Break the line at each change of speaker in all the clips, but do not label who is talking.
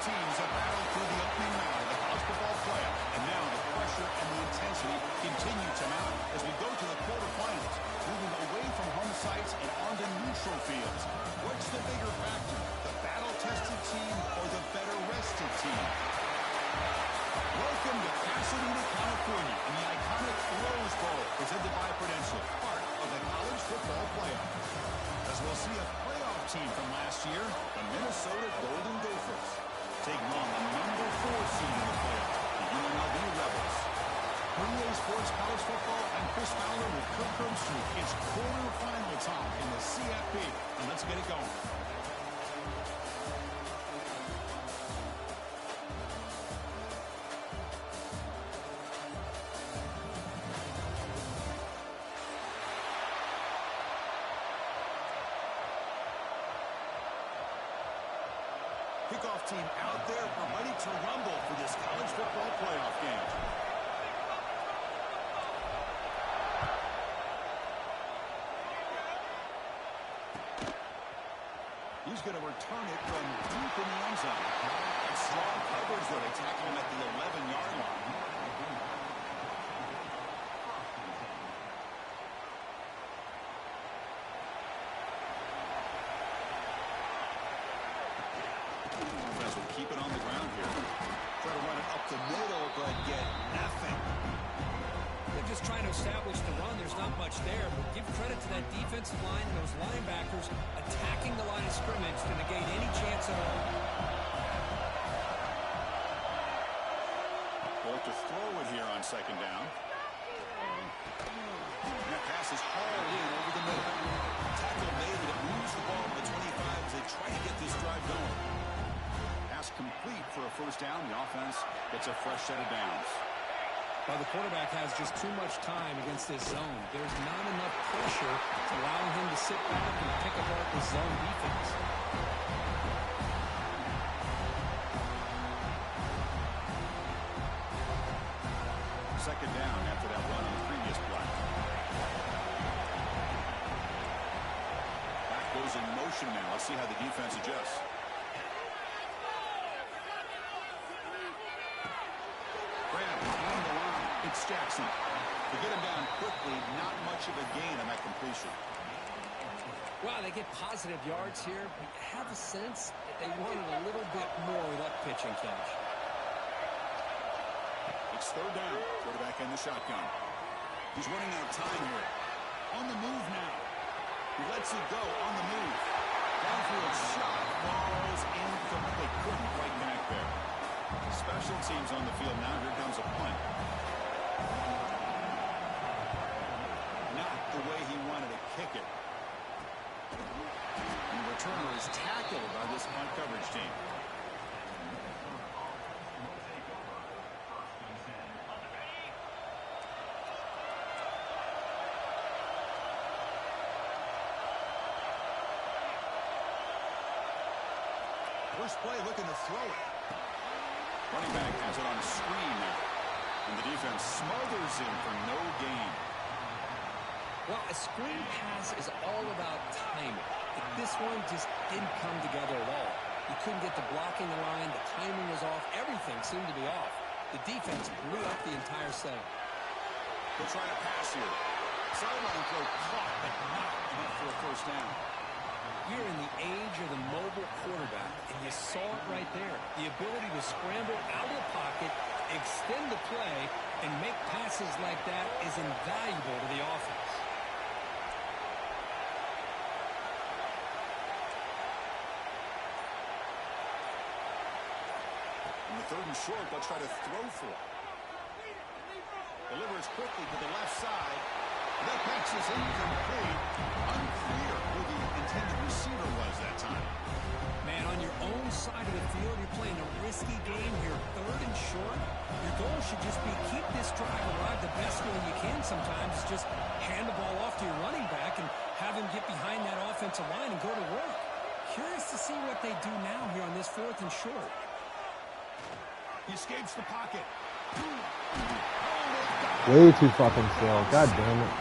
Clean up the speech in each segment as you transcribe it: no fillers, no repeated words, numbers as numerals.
teams have battled through the opening round of the college football playoff, and now the pressure and the intensity continue to mount as we go to the quarterfinals, moving away from home sites and onto neutral fields. What's the bigger factor, the battle-tested team or the better-rested team? Welcome to Pasadena, California, in the iconic Rose Bowl, presented by Prudential, part of the college football playoff. As we'll see a playoff team from last year, the Minnesota Golden Gophers, taking on the number 4 seed in the playoff, the UNLV Rebels. PBA Sports College Football, I'm Chris Fowler with Kirk Herbstreit. It's quarterfinal time in the CFP, and let's get it going. Kickoff team out there, we're ready to rumble for this college football playoff game. He's going to return it from deep in the end zone. And strong coverage where they tackle him at the 11-yard line. Keep it on the ground here. Try to run it up the middle, but get nothing.
They're just trying to establish the run. There's not much there, but give credit to that defensive line and those linebackers attacking the line of scrimmage to negate any chance at all.
Well, to throw it here on second down. And that pass is hauled in over the middle. Tackle made, but it moves the ball to the 25 as they try to get this drive going. Complete for a first down. The offense gets a fresh set of downs.
Well, the quarterback has just too much time against this zone. There's not enough pressure to allow him to sit back and pick apart the zone defense.
Second down after that run on the previous play. Back goes in motion now. Let's see how the defense adjusts. It's Jackson. To get him down quickly, not much of a gain on that completion.
Well, they get positive yards here, but you have a sense that they wanted a little bit more with that pitching catch.
It's third down. Quarterback in the shotgun. He's running out of time here. On the move now. He lets it go on the move. Downfield shot. Balls incomplete. Couldn't quite connect there. Special teams on the field now. Here comes a punt. Not the way he wanted to kick it. And the returner is tackled by this punt coverage team. First play looking to throw it. Running back has it on a screen now. And the defense smothers him for no gain.
Well, a screen pass is all about timing. But this one just didn't come together at all. You couldn't get the blocking the line. The timing was off. Everything seemed to be off. The defense blew up the entire setup.
They'll try to pass here. Sideline throw caught, but not enough for a first down.
You're in the age of the mobile quarterback, and you saw it right there. The ability to scramble out of the pocket, extend the play, and make passes like that is invaluable to the offense.
On the third and short, they'll try to throw for it. Delivers quickly to the left side. That pass is incomplete. Unclear who the intended receiver was that time.
Man, on your own side of the field, you're playing a risky game here. Third and short. Your goal should just be keep this drive alive the best way you can sometimes. Is just hand the ball off to your running back and have him get behind that offensive line and go to work. Curious to see what they do now here on this fourth and short.
He escapes the pocket.
Way too fucking slow. God damn it.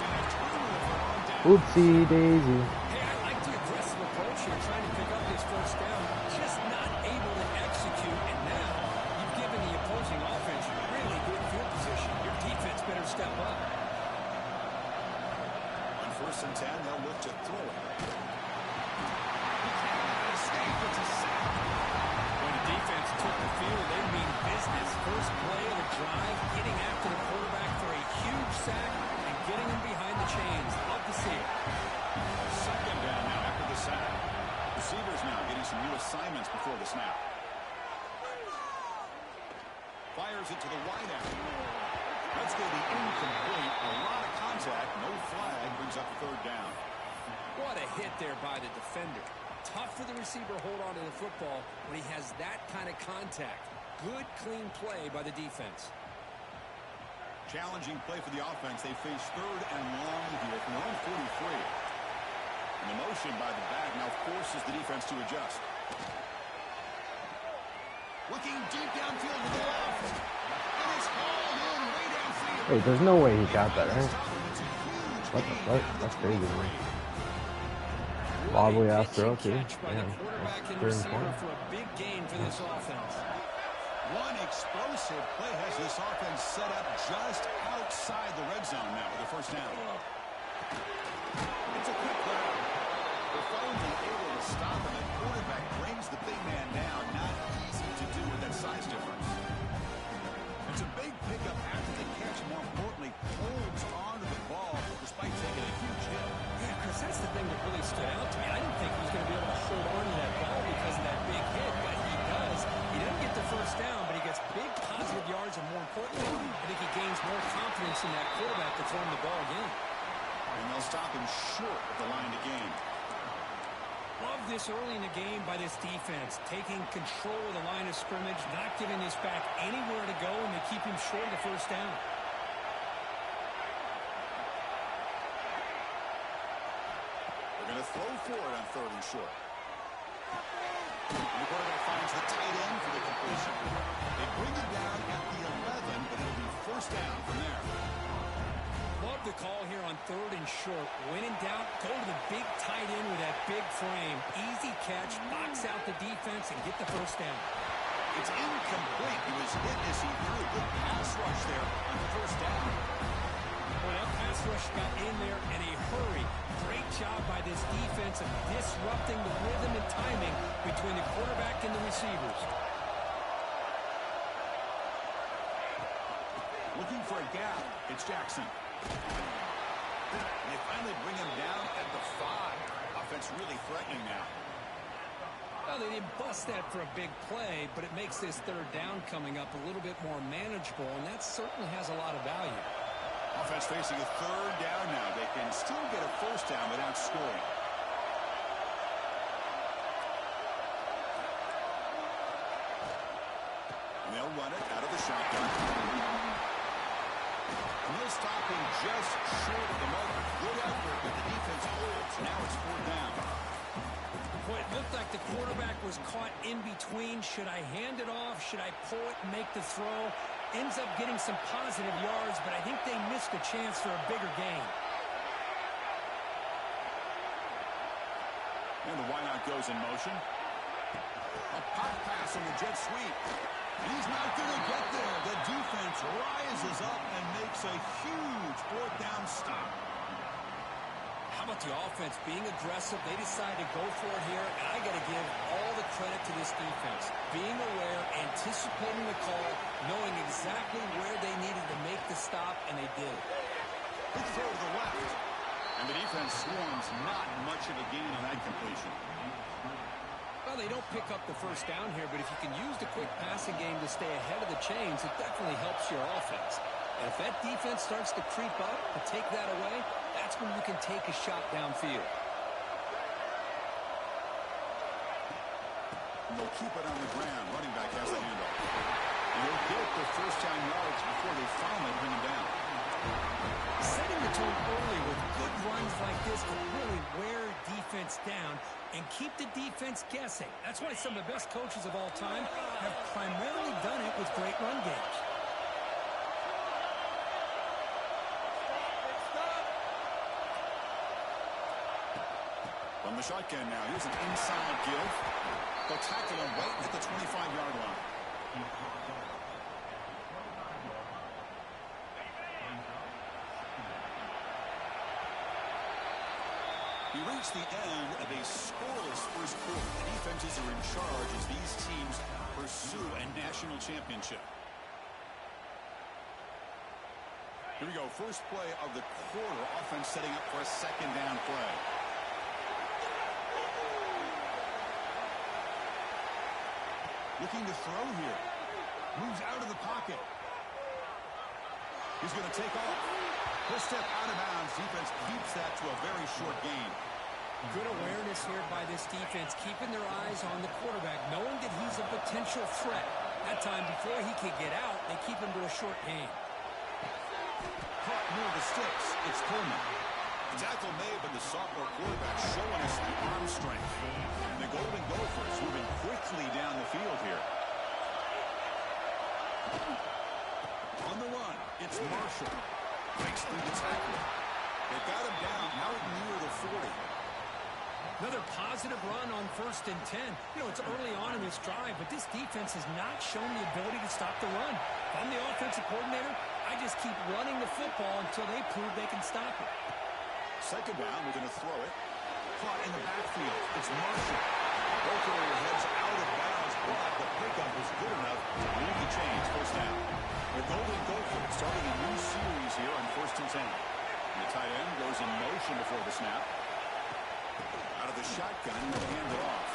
Oopsie daisy.
Hey, I like the aggressive approach here, trying to pick up this first down. Just not able to execute and
1st and 10, they'll look to throw it.
It's a sack. When the defense took the field, they mean business. First play of the drive, getting after the quarterback for a huge sack and getting him behind the chains. Love to see it.
2nd down now after the sack. Receivers now getting some new assignments before the snap. Fires it to the wideout. Let's go the incomplete. A lot of contact. No flag. Brings up 3rd down.
What a hit there by the defender. Tough for the receiver to hold on to the football when he has that kind of contact. Good, clean play by the defense.
Challenging play for the offense. They face 3rd and long here from their own 43. And the motion by the back now forces the defense to adjust. Looking deep downfield to the left. And it's hauled in way downfield.
Wait, there's no way he got that, right? What the fuck? That's crazy, man. Wobbly ass throw, too. Damn. That's 3rd and 20.
For a big gain for this offense.
One explosive play has this offense set up just outside the red zone now with the 1st down. It's a quick grab. They're finally able to stop, and the quarterback brings the big man down. Not easy to do with that size difference. It's a big pickup after the catch. More importantly, holds onto the ball despite taking a huge hit.
Yeah, Chris, that's the thing that really stood out to me. I didn't think he was going to be able to hold on to that ball because of that big hit, but he does. He doesn't get the 1st down, but he gets big positive yards, and more importantly, I think he gains more confidence in that quarterback to throw him the ball again.
And they'll stop him short of the line to gain.
Love this early in the game by this defense, taking control of the line of scrimmage, not giving this back anywhere to go, and they keep him short of the 1st down.
They're going to throw for it on 3rd and short. And the quarterback finds the tight end for the completion. They bring it down at the 11, but it'll be 1st down from there.
Love the call here on 3rd and short. When in doubt, go to the big tight end with that big frame. Easy catch, box out the defense, and get the 1st down.
It's incomplete. He was hit as he threw. Good pass rush there on the 1st down.
Well, that pass rush got in there in a hurry. Great job by this defense of disrupting the rhythm and timing between the quarterback and the receivers.
Looking for a gap. It's Jackson. And they finally bring him down at the 5. Offense really threatening now.
Well, they didn't bust that for a big play, but it makes this 3rd down coming up a little bit more manageable, and that certainly has a lot of value.
Offense facing a 3rd down now. They can still get a 1st down without scoring. And they'll run it out of the shotgun. And they'll stop him just short of the mark. Good effort, but the defense holds. Now it's 4th down.
Boy, it looked like the quarterback was caught in between. Should I hand it off? Should I pull it and make the throw? Ends up getting some positive yards, but I think they missed a chance for a bigger gain.
And the wideout goes in motion. A pop pass on the jet sweep. He's not going to get there. The defense rises up and makes a huge 4th down stop.
How about the offense being aggressive? They decided to go for it here, and I got to give all the credit to this defense. Being aware, anticipating the call, knowing exactly where they needed to make the stop, and they did.
Quick throw to the left. And the defense swarms. Not much of a gain on that completion.
Well, they don't pick up the 1st down here, but if you can use the quick passing game to stay ahead of the chains, it definitely helps your offense. And if that defense starts to creep up to take that away, that's when you can take a shot downfield.
And they'll keep it on the ground. Running back has the handoff. And they'll get the 1st down yards before they finally bring him down.
Setting the tone early with good runs like this can really wear defense down and keep the defense guessing. That's why some of the best coaches of all time have primarily done it with great run games.
From the shotgun now, here's an inside give. They'll tackle him right at the 25-yard line. We reach the end of a scoreless first quarter. The defenses are in charge as these teams pursue a national championship. Here we go. First play of the quarter. Offense setting up for a second down play. Looking to throw here. Moves out of the pocket. He's going to take off. First step out of bounds. Defense keeps that to a very short gain.
Good awareness here by this defense, keeping their eyes on the quarterback, knowing that he's a potential threat. That time, before he can get out, they keep him to a short gain.
Caught near the sticks. It's Coleman. The tackle made, but the sophomore quarterback showing us the arm strength. And the Golden Gophers moving quickly down the field here. On the run, it's Marshall. Breaks through the tackle. They got him down out near the 40.
Another positive run on 1st and 10. You know, it's early on in this drive, but this defense has not shown the ability to stop the run. If I'm the offensive coordinator, I just keep running the football until they prove they can stop it.
Second down, we're going to throw it. Caught in the backfield. It's Marshall. Both of their heads out of bounds, but the pickup was good enough to move the chains. First down. The Golden Gophers starting a new series here on 1st and 10. And the tight end goes in motion before the snap. Out of the shotgun, he'll hand it off.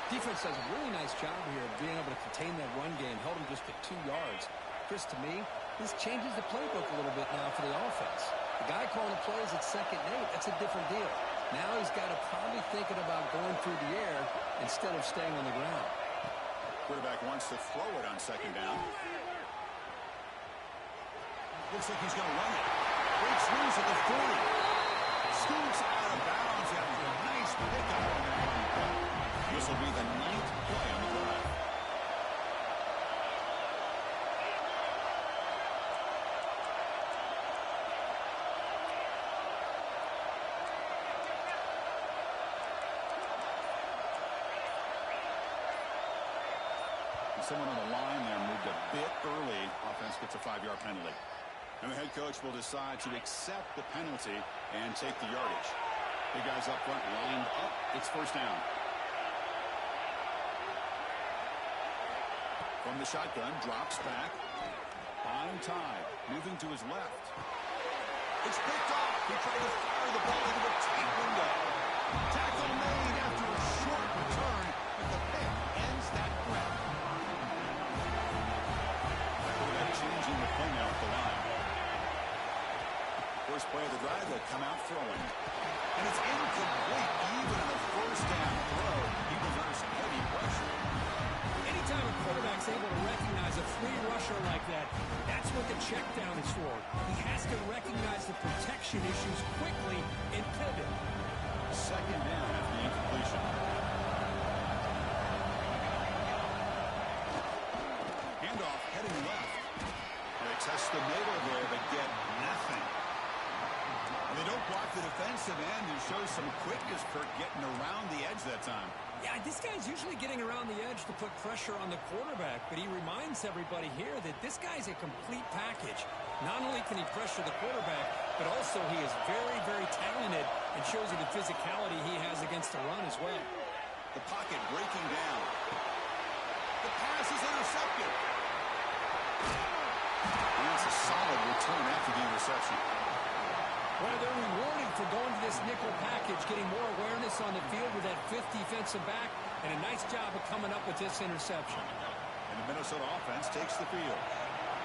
Defense does a really nice job here of being able to contain that run game, held him just at 2 yards. Chris, to me, this changes the playbook a little bit now for the offense. The guy calling the plays at 2nd and 8, that's a different deal. Now he's got to probably thinking about going through the air instead of staying on the ground.
Quarterback wants to throw it on 2nd down. Looks like he's going to run it. Breaks loose at the 40. Scoots out of bounds after a nice pickup on that one cut. This will be the 9th play on the drive. Someone on the line there moved a bit early. Offense gets a 5-yard penalty. And the head coach will decide to accept the penalty and take the yardage. Big guys up front lined up. It's first down. From the shotgun, drops back. On time, moving to his left. It's picked off. He tried to fire the ball into the tight window. Tackle made after a short return, but the pick ends that threat. Changing the play now at the line. First play of the drive, they'll come out throwing. And it's incomplete. Even on the first down throw, Eagles under some heavy pressure.
Anytime a quarterback's able to recognize a free rusher like that, that's what the check down is for. He has to recognize the protection issues quickly and pivot.
Second down after the incompletion. Handoff heading left. They test the middle there, but get nothing. And they don't block the defensive end, who shows some quickness, Kirk, getting around the edge that time.
Yeah, this guy's usually getting around the edge to put pressure on the quarterback, but he reminds everybody here that this guy's a complete package. Not only can he pressure the quarterback, but also he is very, very talented and shows you the physicality he has against the run as well.
The pocket breaking down. The pass is intercepted. And that's a solid return after the interception.
Well, they're rewarded for going to this nickel package, getting more awareness on the field with that 5th defensive back, and a nice job of coming up with this interception.
And the Minnesota offense takes the field.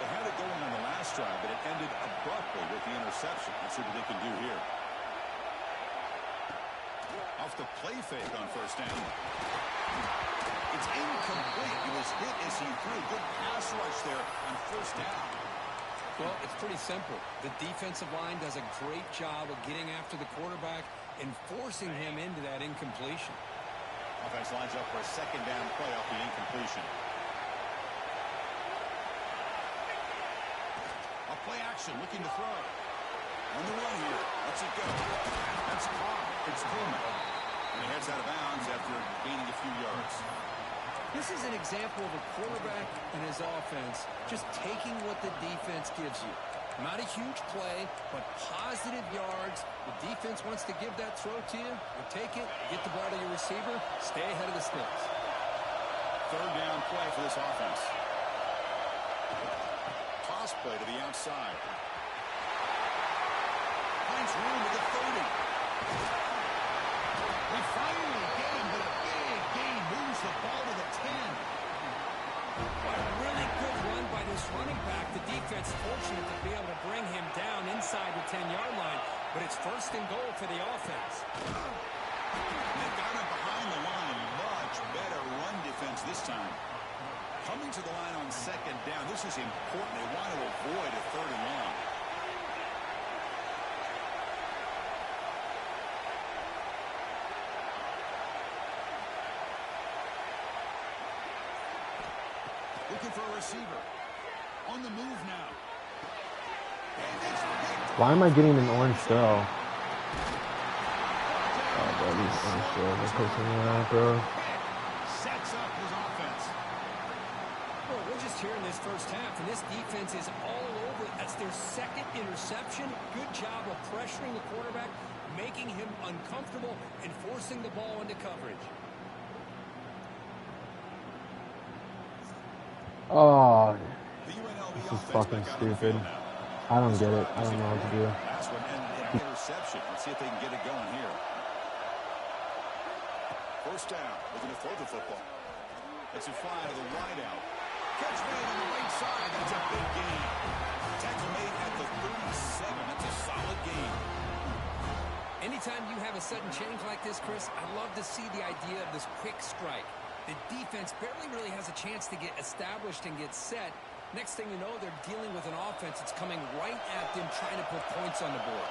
They had it going on the last drive, but it ended abruptly with the interception. Let's see what they can do here. Off the play fake on first down. It's incomplete. He was hit as he threw. Good pass rush there on first down.
Well, it's pretty simple. The defensive line does a great job of getting after the quarterback and forcing him into that incompletion.
Offense lines up for a second down play off the incompletion. A play action, looking to throw. On the run here. Let's it go. That's caught. It's Coleman. And he heads out of bounds after gaining a few yards.
This is an example of a quarterback and his offense just taking what the defense gives you. Not a huge play, but positive positive yards. The defense wants to give that throw to you. You take it, get the ball to your receiver, stay ahead of the sticks.
Third down play for this offense. Toss play to the outside. Finds room at the 30. They finally get him, but a big gain moves the ball to the 10.
A really good run by this running back. The defense fortunate to be able to bring him down inside the 10-yard line, but it's first and goal for the offense.
They got him behind the line. Much better run defense this time. Coming to the line on second down, this is important. They want to avoid a third and long. Looking for a receiver. On the move now.
Why am I getting an orange shell? Oh, bro, these orange shells are pissing me off, bro.
Sets up his offense.
Well, we're just here in this first half, and this defense is all over. That's their second interception. Good job of pressuring the quarterback, making him uncomfortable, and forcing the ball into coverage.
Oh, this is fucking stupid. I don't get it. I don't know what to do.
Last one and interception. Let's see if they can get it going here. First down. Looking to throw the football. It's a fly to the wide out. Catch made on the right side. That's a big gain. Tackle made at the 37. That's a solid gain.
Anytime you have a sudden change like this, Chris, I love to see the idea of this quick strike. The defense barely really has a chance to get established and get set. Next thing you know, they're dealing with an offense that's coming right at them, trying to put points on the board.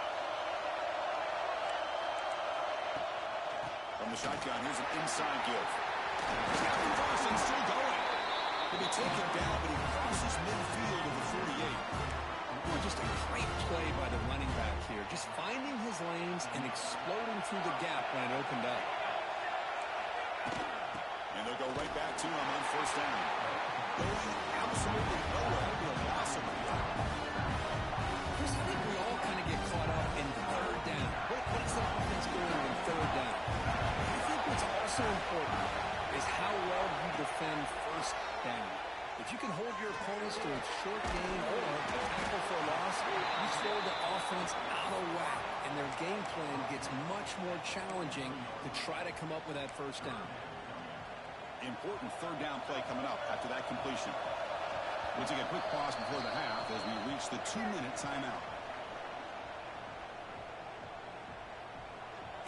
From the shotgun, here's an inside give. Captain Carson still going. He'll be taken down, but he crosses midfield of the 48.
Boy, just a great play by the running back here. Just finding his lanes and exploding through the gap when it opened up.
And they'll go right back to him on first down. Going absolutely nowhere. It'll be a loss of 5.
Chris, I think we all kind of get caught up in third down. What is the offense doing in third down? I think what's also important is how well you defend first down. If you can hold your opponents to a short gain or a tackle for a loss, you throw the offense out of whack, and their game plan gets much more challenging to try to come up with that first down.
Important third down play coming up after that completion. We'll take a quick pause before the half as we reach the 2-minute timeout.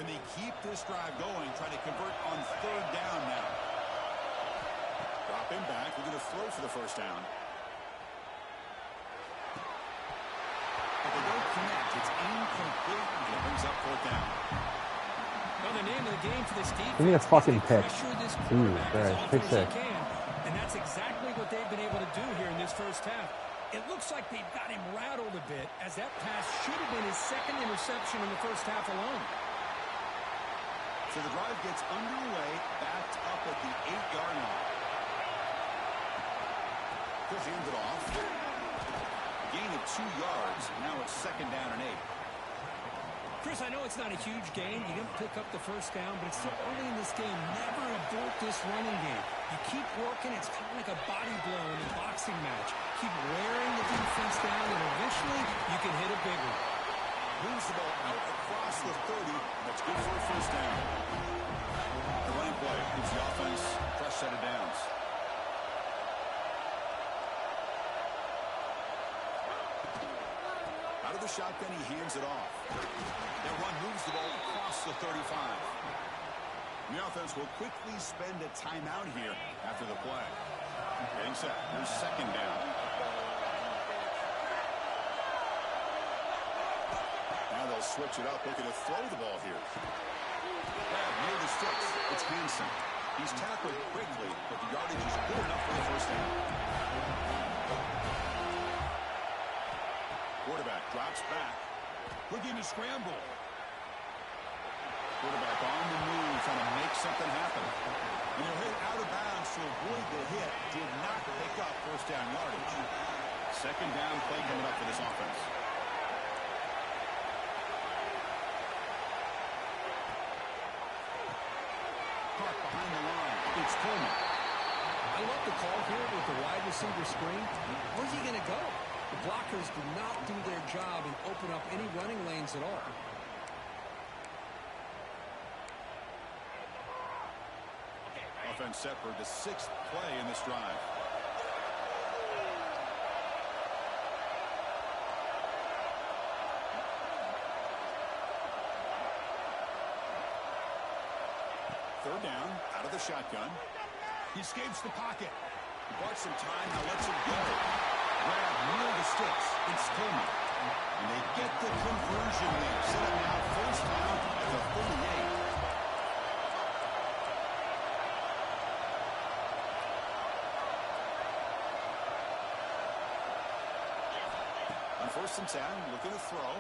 Can they keep this drive going, trying to convert on third down now? Drop him back. We're going to throw for the first down. But they don't connect. It's incomplete, and it brings up fourth down.
Well, the name of the game for this defense.
Give me a fucking pick.
Ooh,
there, pick six.
And that's exactly what they've been able to do here in this first half. It looks like they've got him rattled a bit, as that pass should have been his second interception in the first half alone.
So the drive gets underway, backed up at the 8-yard line. He'll hand it off. Gain of 2 yards. Now it's second down and 8.
Chris, I know it's not a huge gain. You didn't pick up the first down, but it's still early in this game. Never abort this running game. You keep working. It's kind of like a body blow in a boxing match. Keep wearing the defense down, and eventually you can hit a big one.
Moves the ball out across the 30. That's good for a first down. The running play gives the offense a fresh set of downs. Out of the shotgun, he hands it off. That run moves the ball across the 35. The offense will quickly spend a timeout here after the play. Getting set. Here's second down. Now they'll switch it up, looking to throw the ball here. Near the sticks, it's Hansen. He's tackled quickly, but the yardage is good enough for the first down. Quarterback drops back, looking to scramble. Quarterback on the move, trying to make something happen. And he'll hit out of bounds to avoid the hit. Did not pick up first down yardage. Second down play coming up for this offense. It's Coleman.
I love the call here with the wide receiver screen. Where's he going to go? The blockers do not do their job and open up any running lanes at all.
Offense set for the 6th play in this drive. Third down, out of the shotgun. He escapes the pocket. He bought some time, now lets him go. Grab near the sticks. It's Coleman. And they get the conversion there. Set up now, first down at the 38. On 1st and 10, looking to throw.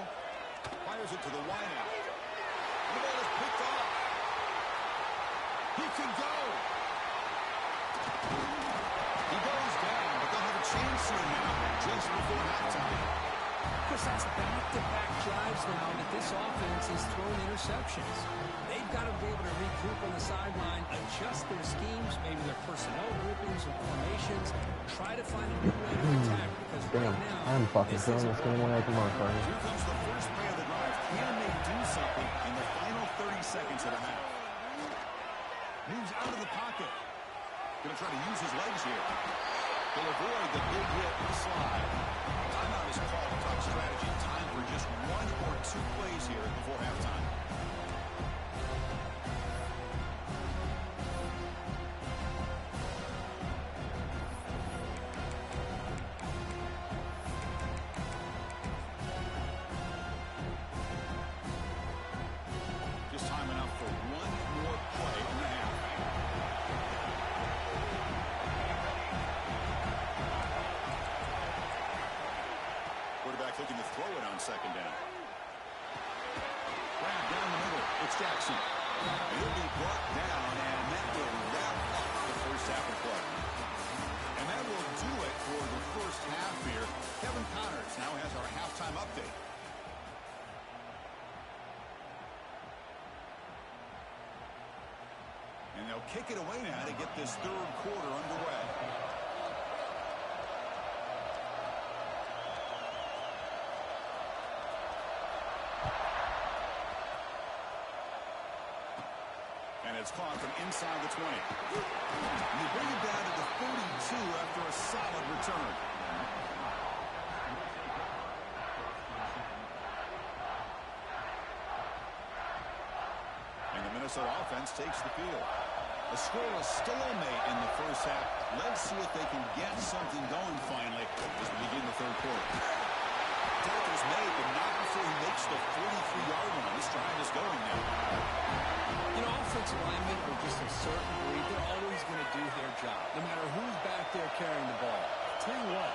Fires it to the wideout. The ball is picked off. He can go. He goes down, but they'll have a chance here now just before halftime.
Because that's back-to-back drives now that this offense is throwing interceptions. They've got to be able to regroup on the sideline, adjust their schemes, maybe their personnel groupings or formations, try to find a new way to attack. Because right now,
I'm fucking throwing this game away from our party.
Here comes the first play of the drive. Can they do something in the final 30 seconds of the half? Moves out of the pocket. Going to try to use his legs here. He'll avoid the big hit and slide. Timeout is called. Top strategy. Time for just 1 or 2 plays here before halftime. Just time enough for 1 more play in the half. Quarterback looking to throw it on 2nd down. Grab down the middle. It's Jackson. He'll be brought down, and that will wrap up the first half of play. And that will do it for the first half here. Kevin Connors now has our halftime update. And they'll kick it away now to get this 3rd quarter underway. And it's caught from inside the 20. And they bring it down to the 42 after a solid return. And the Minnesota offense takes the field. A scoreless stalemate in the first half. Let's see if they can get something going finally as we begin the 3rd quarter. Tackle's made, but not before he makes the 43-yard line. This drive is going now.
You know, offensive linemen are just a certain breed. They're always going to do their job, no matter who's back there carrying the ball. I'll tell you what,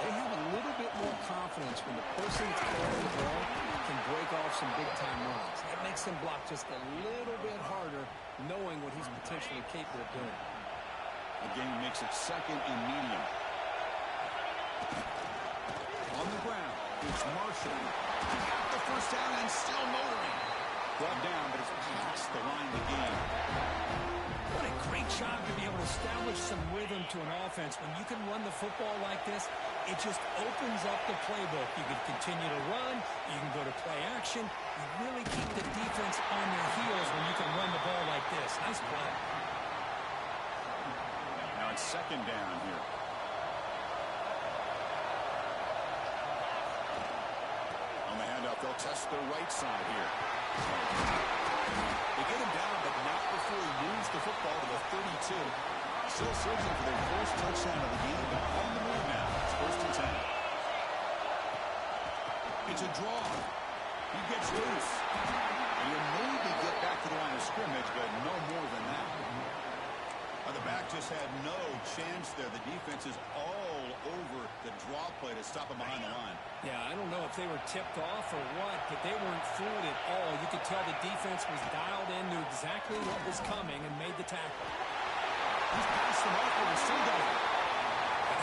they have a little bit more confidence when the person that's carrying the ball can break off some big-time runs. That makes them block just a little bit harder, knowing what he's potentially capable of doing.
The game makes it 2nd and medium. On the ground, it's Marshall. He got the first down and still motoring. Brought down, but it's past the line of the game.
What a great job to be able to establish some rhythm to an offense. When you can run the football like this, it just opens up the playbook. You can continue to run. You can go to play action. You really keep the defense on their heels when you can run the ball like this. Nice play.
Now it's 2nd down here. On the handoff, they'll test the right side here. They get him down, but not before he moves the football to the 32. Still searching for their first touchdown of the game, but on the move now. It's 1st and 10. It's a draw. He gets loose. And he'll maybe get back to the line of scrimmage, but no more than that. The back just had no chance there. The defense is all over the draw play to stop him behind the line.
Yeah, I don't know if they were tipped off or what, but they weren't fooled at all. You could tell the defense was dialed in, knew exactly what was coming, and made the tackle.
He's passed them off with a single.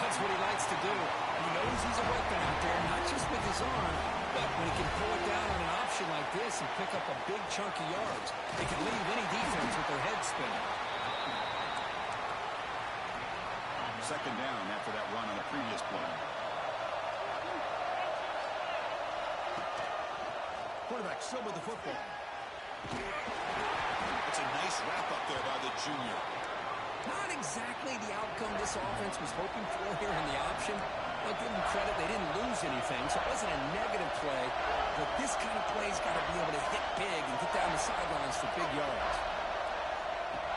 That's what he likes to do. He knows he's a weapon out there, not just with his arm, but when he can pull it down on an option like this and pick up a big chunk of yards, it can leave any defense with their head spinning.
second down after that run on the previous play. Quarterback still with the football. It's a nice wrap-up there by the junior.
Not exactly the outcome this offense was hoping for here in the option. I'll give them credit, they didn't lose anything, so it wasn't a negative play. But this kind of play's got to be able to hit big and get down the sidelines for big yards.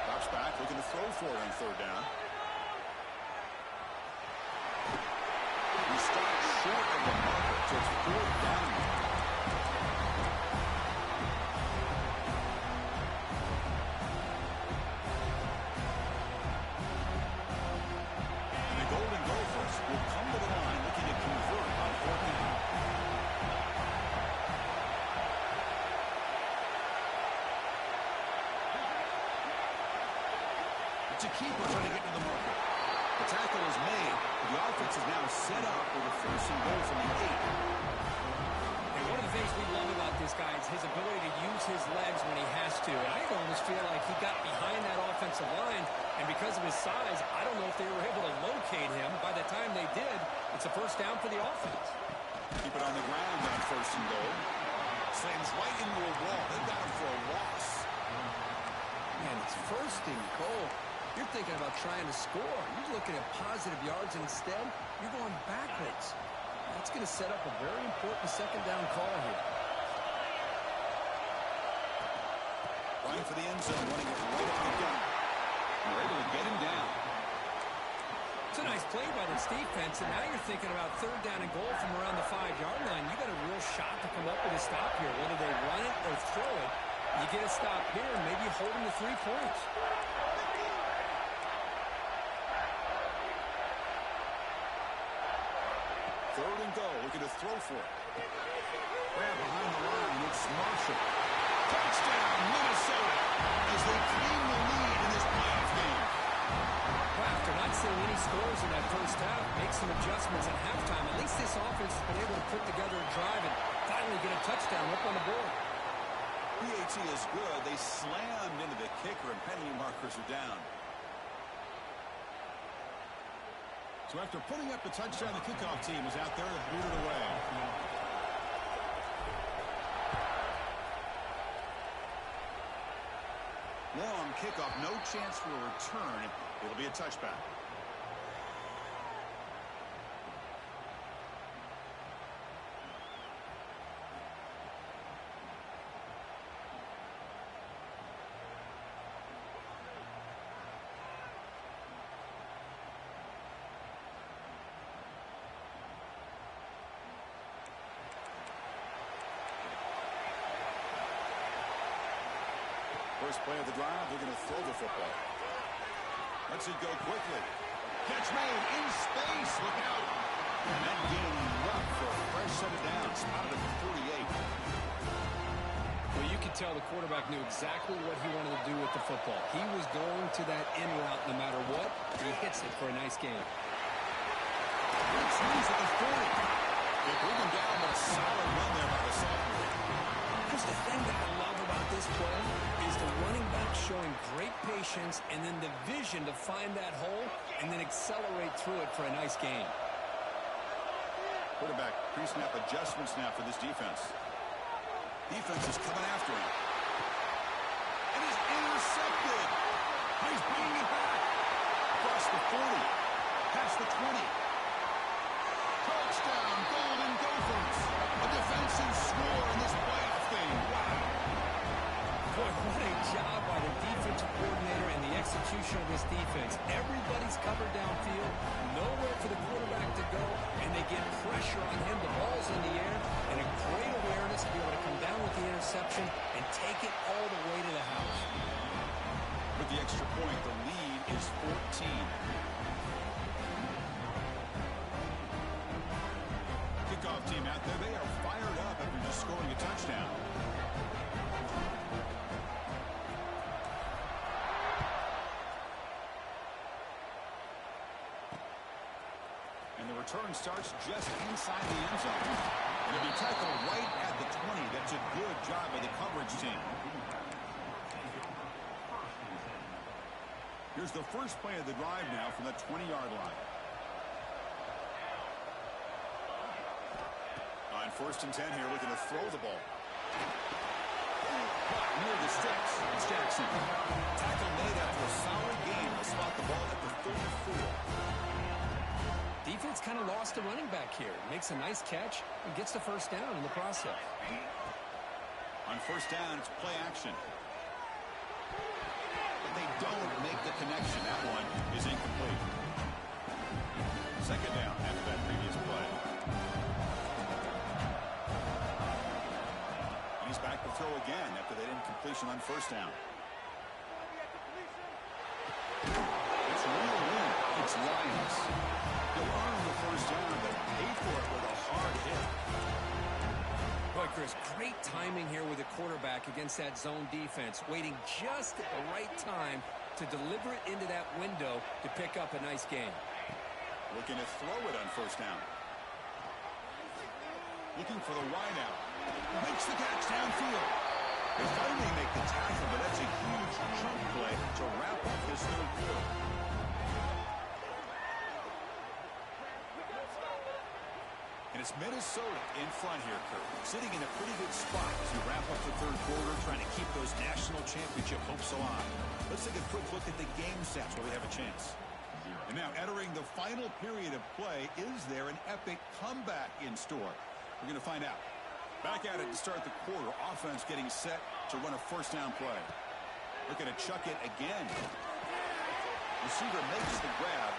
Drops back, looking to throw for it on third down. He stops short of the marker, so it's fourth down. Will come to the line looking to convert on fourth down. It's a keeper trying to get to the marker. The tackle is made. The offense is now set up with a first and goal from the 8.
And one of the things we love about this guy is his ability to use his legs when he has to. And I almost feel like he got behind that offensive line, and because of his size, I don't know if they were able to locate him. By the time they did, it's a first down for the offense.
Keep it on the ground on first and goal. Slams right into a wall. They got him for a loss.
Man, it's first and goal. You're thinking about trying to score. You're looking at positive yards, and instead, you're going backwards. That's going to set up a very important second down call here.
Running for the end zone, running it right up the gut. We're able to get him down.
It's a nice play by this defense, and now you're thinking about third down and goal from around the 5-yard line. You got a real shot to come up with a stop here. Whether they run it or throw it, you get a stop here, and maybe you hold them to 3 points.
Third and goal, looking to throw for it. Grab behind the line, it's Marshall. Touchdown, Minnesota, as they claim the lead in this playoff game.
Well, after not seeing any scores in that first half, make some adjustments at halftime. At least this offense has been able to put together a drive and finally get a touchdown up on the board.
PAT is good. They slammed into the kicker, and penalty markers are down. So after putting up the touchdown, the kickoff team is out there to boot it away. Long kickoff, no chance for a return. It'll be a touchback. First play of the drive, they're going to throw the football. Lets it go quickly. Catch made in space. Look out. And that game rough for a fresh set of downs. Spotted at the 48.
Well, you could tell the quarterback knew exactly what he wanted to do with the football. He was going to that in route no matter what. He hits it for a nice game.
It's at the 40. They bring him down, but a solid run there by the sophomore.
Because the thing that I love about this play is the running back showing great patience and then the vision to find that hole and then accelerate through it for a nice gain.
Quarterback pre-snap adjustments now for this defense. Defense is coming after him. And he's intercepted. He's bringing it back. Across the 40. Past the 20. Touchdown, Golden Gophers. A defensive score in this playoff game. Wow.
Boy, what a job by the defensive coordinator and the execution of this defense. Everybody's covered downfield, nowhere for the quarterback to go, and they get pressure on him. The ball's in the air, and a great awareness to be able to come down with the interception and take it all the way to the house.
With the extra point, the lead is 14. Kickoff team out there, they are fired up after just scoring a touchdown. And the return starts just inside the end zone. And it'll be tackled right at the 20. That's a good job by the coverage team. Here's the first play of the drive now from the 20-yard line. On 1st and 10 here, looking to throw the ball. Near the sticks, it's Jackson. Tackle made after a solid game. They'll spot the ball at the 34.
Defense kind of lost a running back here. Makes a nice catch and gets the first down in the process.
On 1st down, it's play action. But they don't make the connection. That one is incomplete. 2nd down after that previous play. He's back to throw again after that incompletion on 1st down. It's real win. It's Lions. He'll earn the 1st down, but paid for it with a hard hit.
Boy, Chris, great timing here with the quarterback against that zone defense, waiting just at the right time to deliver it into that window to pick up a nice game.
Looking to throw it on 1st down. Looking for the wideout. Makes the catch downfield. They finally make the tackle, but that's a huge chunk play to wrap up this 3rd quarter. And it's Minnesota in front here, Kurt. Sitting in a pretty good spot as you wrap up the 3rd quarter, trying to keep those national championship hopes alive. Let's take a quick look at the game stats where we have a chance. And now entering the final period of play, is there an epic comeback in store? We're going to find out. Back at it to start the quarter. Offense getting set to run a 1st down play. Looking to chuck it again. Receiver makes the grab.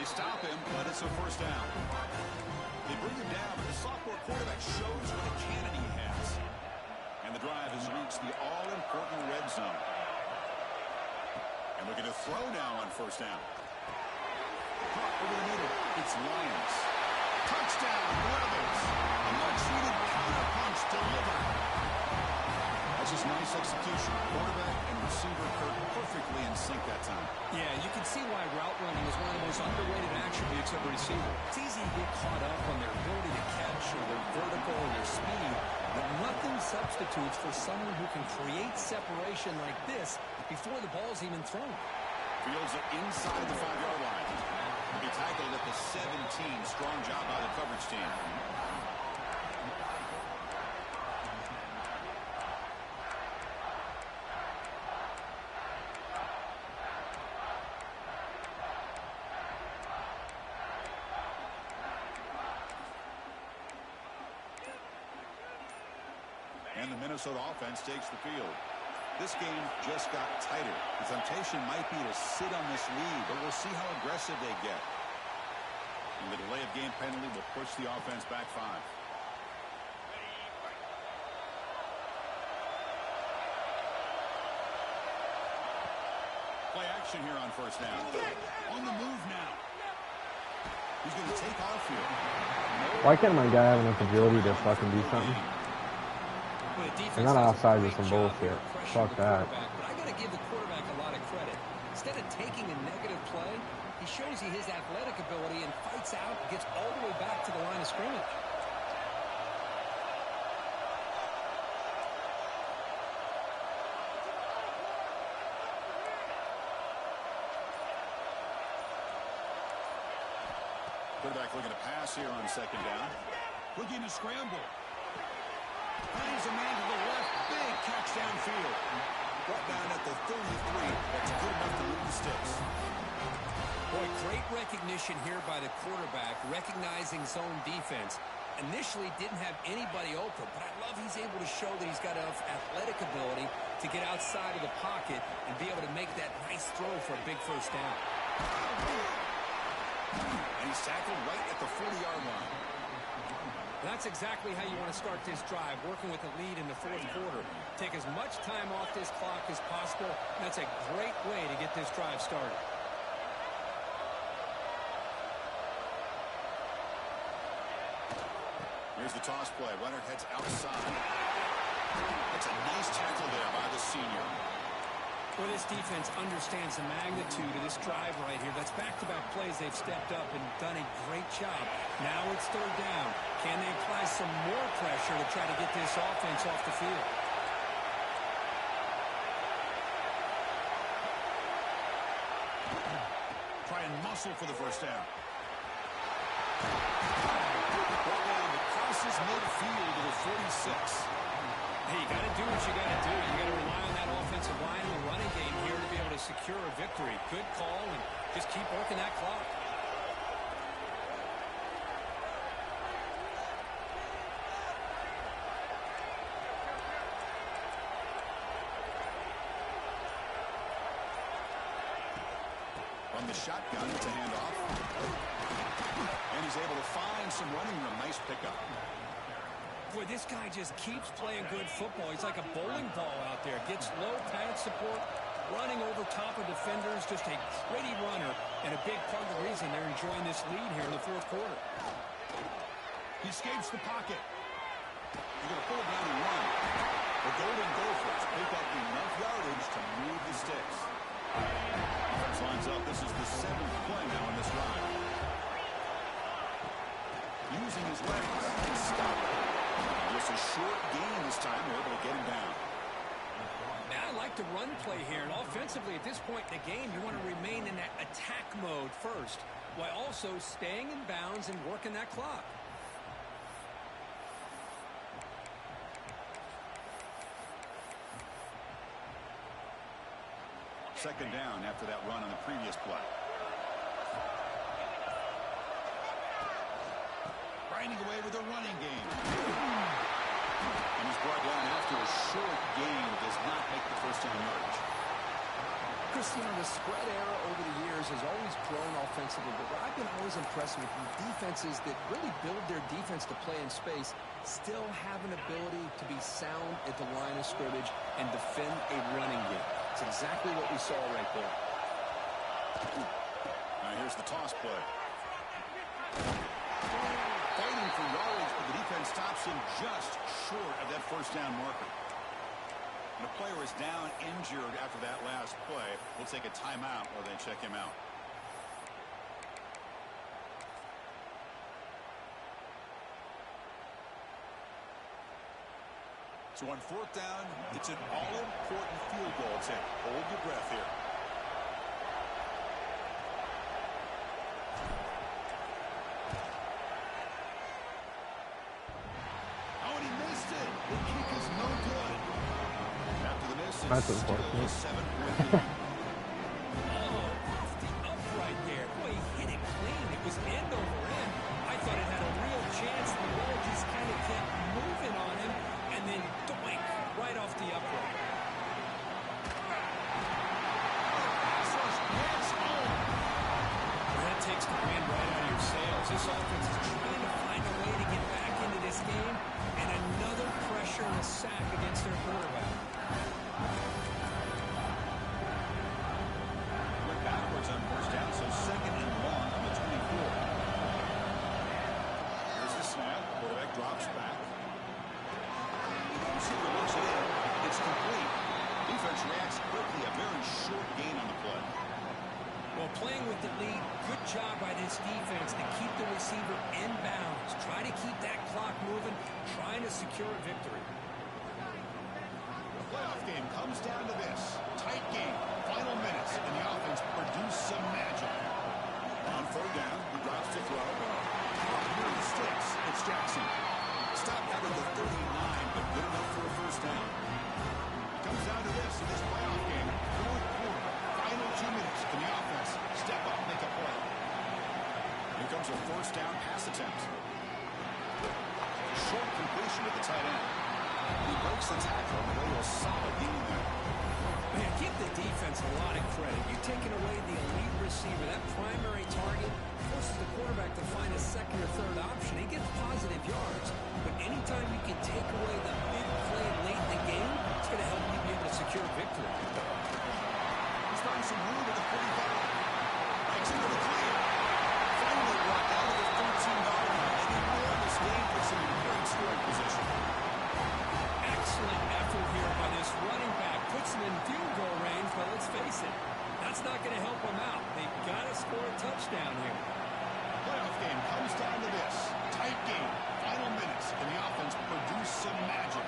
They stop him, but it's a 1st down. They bring him down, but the sophomore quarterback shows what a cannon he has. And the drive has reached the all-important red zone. And looking to throw now on 1st down. Caught over the middle. It's Lions. Touchdown, Rebels. A much-needed counter-punch delivered. That's just nice execution. Quarterback and receiver Kirk perfectly in sync that time.
Yeah, you can see why route running is one of the most underrated attributes of a receiver. It's easy to get caught up on their ability to catch or their vertical or their speed, but nothing substitutes for someone who can create separation like this before the ball's even thrown.
Fields it inside the 5-yard line. He tackled at the 17. Strong job by the coverage team. And the Minnesota offense takes the field. This game just got tighter. The temptation might be to sit on this lead, but we'll see how aggressive they get. And the delay of game penalty will push the offense back 5. Play action here on 1st down. On the move now. He's going to take off here.
Why can't my guy have enough agility to fucking do something? They're not offside with some bullshit. Fuck that.
But I got to give the quarterback a lot of credit. Instead of taking a negative play, he shows you his athletic ability and fights out, gets all the way back to the line of scrimmage.
Quarterback looking to pass here on 2nd down. Looking to scramble. Finds a man to the left. Big catch downfield. Brought down at the 33. That's good enough to move the sticks.
Boy, great recognition here by the quarterback, recognizing zone defense. Initially didn't have anybody open, but I love he's able to show that he's got enough athletic ability to get outside of the pocket and be able to make that nice throw for a big 1st down.
And he's tackled right at the 40-yard line.
That's exactly how you want to start this drive, working with the lead in the 4th quarter. Take as much time off this clock as possible. That's a great way to get this drive started.
Here's the toss play. Runner heads outside. That's a nice tackle there by the senior.
Well, this defense understands the magnitude of this drive right here. That's back-to-back plays. They've stepped up and done a great job. Now it's 3rd down. Can they apply some more pressure to try to get this offense off the field?
Try and muscle for the first down. Ball down crosses midfield to the 46.
Hey, you got to do what you got to do. You got to rely on that offensive line and the running game here to be able to secure a victory. Good call, and just keep working that clock.
From the shotgun, it's a handoff. And he's able to find some running room. Nice pickup.
Boy, this guy just keeps playing good football. He's like a bowling ball out there. Gets low pad support, running over top of defenders. Just a gritty runner, and a big part of the reason they're enjoying this lead here in the fourth quarter.
He escapes the pocket. He's going to pull it down and run. The Golden Gophers pick up enough yardage to move the sticks. Offense lines up. This is the 7th play now in this drive. Using his legs to stop it. Just a short gain this time. They're able to get him down.
Now I like the run play here. And offensively, at this point in the game, you want to remain in that attack mode first, while also staying in bounds and working that clock.
Second down after that run on the previous play. Grinding away with a running game. And he's brought down after a short gain. Does not make the first down yardage.
Christian, the spread era over the years has always grown offensively, but what I've been always impressed with defenses that really build their defense to play in space still have an ability to be sound at the line of scrimmage and defend a running game. It's exactly what we saw right there.
Now here's the toss play. Fighting for yardage, but the defense stops him just short of that first down marker. And the player is down injured after that last play. We'll take a timeout while they check him out. So on fourth down, it's an all-important field goal attempt. Hold your breath here. Oh, and he missed it. The kick is no good. After the miss,
That's
it's still a
unfortunate.
7-point lead.
Oh, off the upright there. Boy, he hit it clean. It was end over end. I thought it had a real chance. The ball just kind of kept moving on him, and then doink, right off the upright. That takes the wind right out of your sails. This offense is trying to find a way to get back into this game, and another pressure and a sack against their quarterback.
Went backwards on first down, so 2nd and 1 on the 24. Here's the snap. Quarterback drops back. Receiver looks it in. It's complete. Defense reacts quickly. A very short gain on the play.
Well, playing with the lead, good job by this defense to keep the receiver in bounds. Try to keep that clock moving, trying to secure a victory.
The playoff game comes down to this. Tight game, final minutes, and the offense produced some magic. On third down, he drops to throw. Here he sticks. It's Jackson. Stopped out of the 39, but good enough for a first down. It comes down to this in this playoff game. Fourth quarter, final 2 minutes. Can the offense step up, make a play? Here comes a first down pass attempt. Short completion with the tight end. He breaks the tackle on the way to a solid gain there.
Man, give the defense a lot of credit. You're taking away the elite receiver, that primary target, forces the quarterback to find a second or third option. He gets positive yards. But anytime you can take away the big play late in the game, it's going to help you be able to secure victory.
He's finding some room at the 45. Breaks into the clear. Finally brought down to the 13-yard line. An enormous gain puts him in great scoring position.
Excellent effort here by this running back. Puts him in field goal range, but let's face it, that's not going to help him out. They've got to score a touchdown here.
Playoff game comes down to this. Tight game, final minutes, and the offense produced some magic.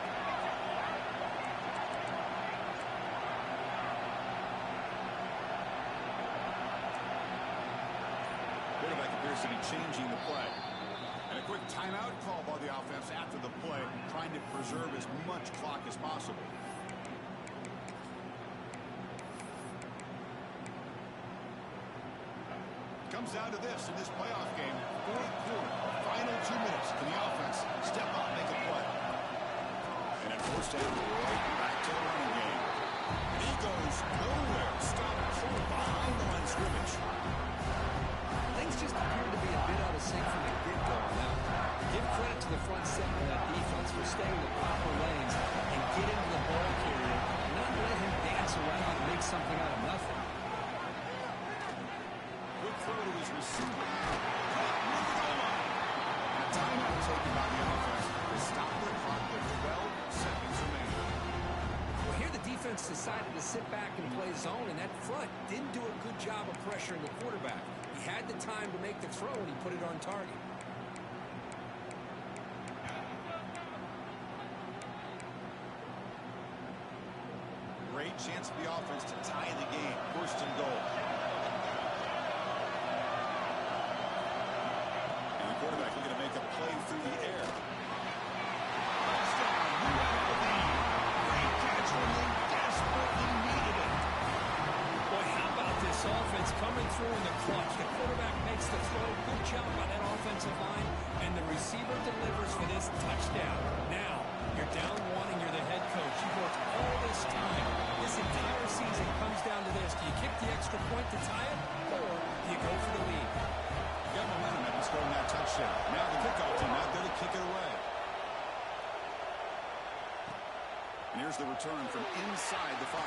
to be changing the play. And a quick timeout call by the offense after the play, trying to preserve as much clock as possible. Comes down to this in this playoff game. Fourth quarter, final 2 minutes. Can the offense step up, make a play? And at first down, right back to the running game. He goes nowhere. Stop short behind the line of scrimmage.
Things just appear to be a bit out of sync from the get-go on that. Give credit to the front seven of that defense for staying in the proper lanes and get into the ball carrier, not let him dance around and make something out of nothing.
Good throw to his receiver. And a timeout taken by the offense to stop the clock with 12 seconds remaining.
Well, here the defense decided to sit back and play zone, and that front didn't do a good job of pressuring the quarterback. He had the time to make the throw, and he put it on target.
Great chance for the offense to tie the game. First and goal. And the quarterback looking to make a play through the air. Touchdown, UNLV. Great catch when they desperately needed it.
Boy, how about this offense coming through in the clutch? The quarterback makes the throw. Good job by that offensive line. And the receiver delivers for this touchdown. Now, you're down one and you're the head coach. You've worked all this time. This entire season comes down to this. Do you kick the extra point to tie it, or do you go for the lead?
Got momentum after scoring that touchdown. Now the kickoff team out there to kick it away. And here's the return from inside the 5.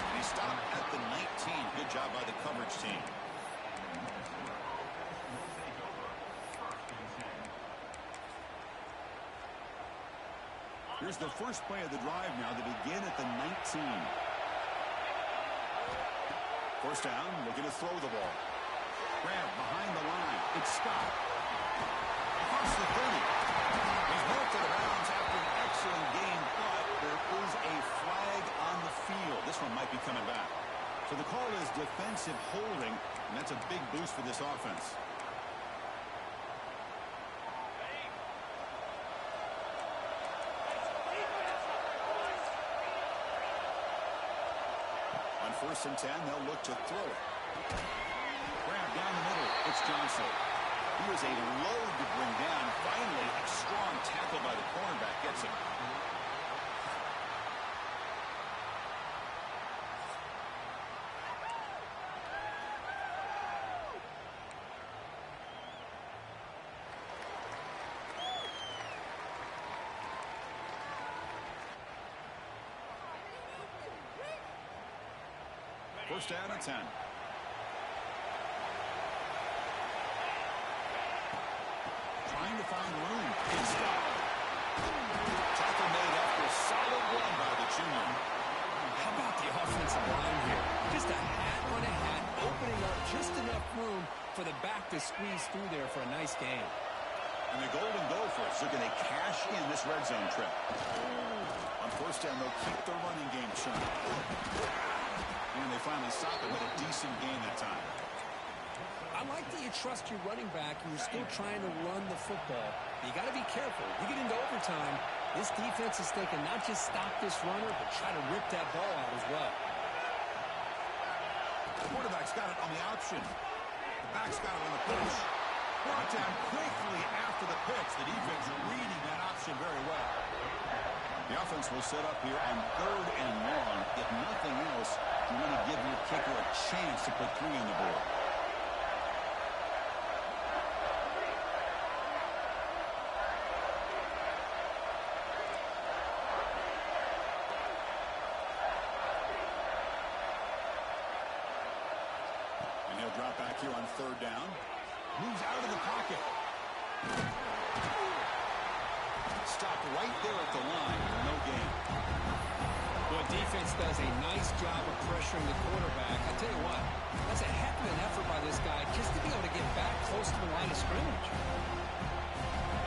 And he stopped at the 19. Good job by the coverage team. Here's the first play of the drive now to begin at the 19. First down, looking to throw the ball. Grab behind the line. It's Scott. Across the 30. He's moved to the bounds after an excellent game, but there is a flag on the field. This one might be coming back. So the call is defensive holding, and that's a big boost for this offense. On 1st and 10, they'll look to throw it. Grab down the middle. It's Johnson. He was a load to bring down. Finally, a strong tackle by the cornerback gets him. First down and 10. Trying to find room. It's stopped. Tackle made after a solid run by the junior.
How about the offensive line here? Just a hat on a hat, opening up just enough room for the back to squeeze through there for a nice game.
And the Golden Gophers are going to cash in this red zone trip. On first down, they'll keep their running game churning. And they finally stop it with a decent game that time.
I like that you trust your running back and you're still trying to run the football. You got to be careful. You get into overtime, this defense is thinking not just stop this runner, but try to rip that ball out as well.
The quarterback's got it on the option. The back's got it on the pitch. Brought down quickly after the pitch. The defense reading that option very well. The offense will set up here on 3rd and long. If nothing else, you want to give your kicker a chance to put 3 on the board. And he'll drop back here on 3rd down. Moves out of the pocket. Stopped right there at the line. No gain.
Well, defense does a nice job of pressuring the quarterback. I tell you what, that's a heck of an effort by this guy just to be able to get back close to the line of scrimmage.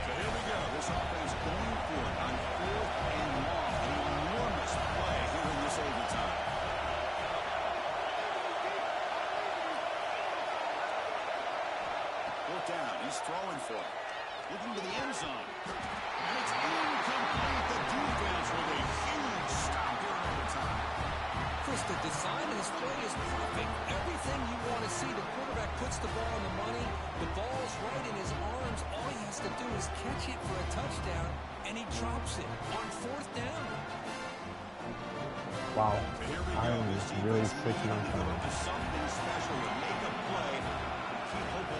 So here we go. This offense going for it on 4th and long. An enormous play here in this overtime. throwing for it. Looking to the end zone. And it's incomplete. The defense with a huge stop here in overtime.
Chris, the design of this play is perfect. Everything you want to see. The quarterback puts the ball on the money. The ball's right in his arms. All he has to do is catch it for a touchdown, and he drops it on 4th down.
Wow. I am really sick on time.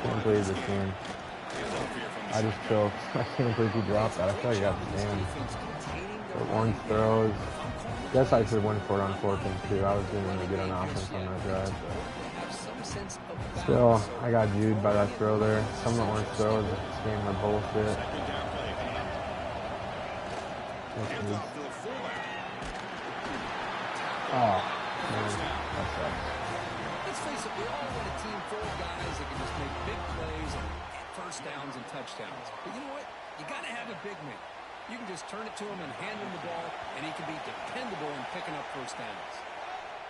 Can't believe this game. I just feel, I can't believe he dropped that. I feel like he got jammed. The orange throws. Guess I should have went for it on 4th and 2. I was doing really good on offense on that drive. But still, I got viewed by that throw there. Some of the orange throws in this game are bullshit. Oh, man, that sucks.
Let's face it, we all want a team full of guys that can just make big plays and get first downs and touchdowns. But you know what? You got to have a big man. You can just turn it to him and hand him the ball, and he can be dependable in picking up first downs.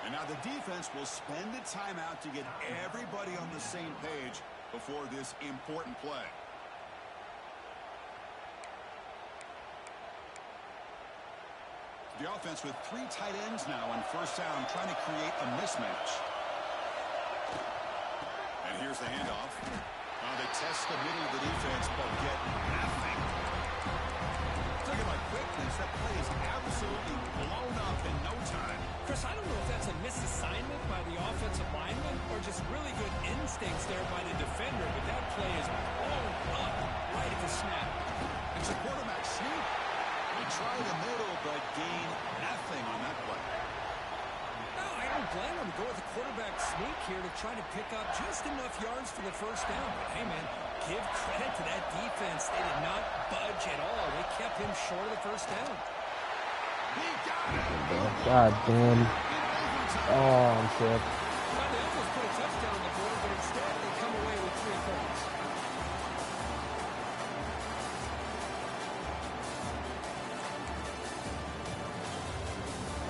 And now the defense will spend a timeout to get everybody on the same page before this important play. The offense with 3 tight ends now on first down, trying to create a mismatch. And here's the handoff. Now they test the middle of the defense, but get nothing. Talking about quickness, that play is absolutely blown up in no time.
Chris, I don't know if that's a misassignment by the offensive lineman or just really good instincts there by the defender, but that play is blown up right at the snap.
It's a quarterback sneak. They try the middle, but gain nothing on that play.
No, I don't blame him to go with the quarterback sneak here to try to pick up just enough yards for the first down. But hey, man, give credit to that defense. They did not budge at all. They kept him short of the first down.
He got it.
God damn. Oh, I'm sick.
Well, they almost put a touchdown on the board, but instead they come away with 3 points.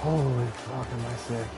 Holy fuck, am I sick.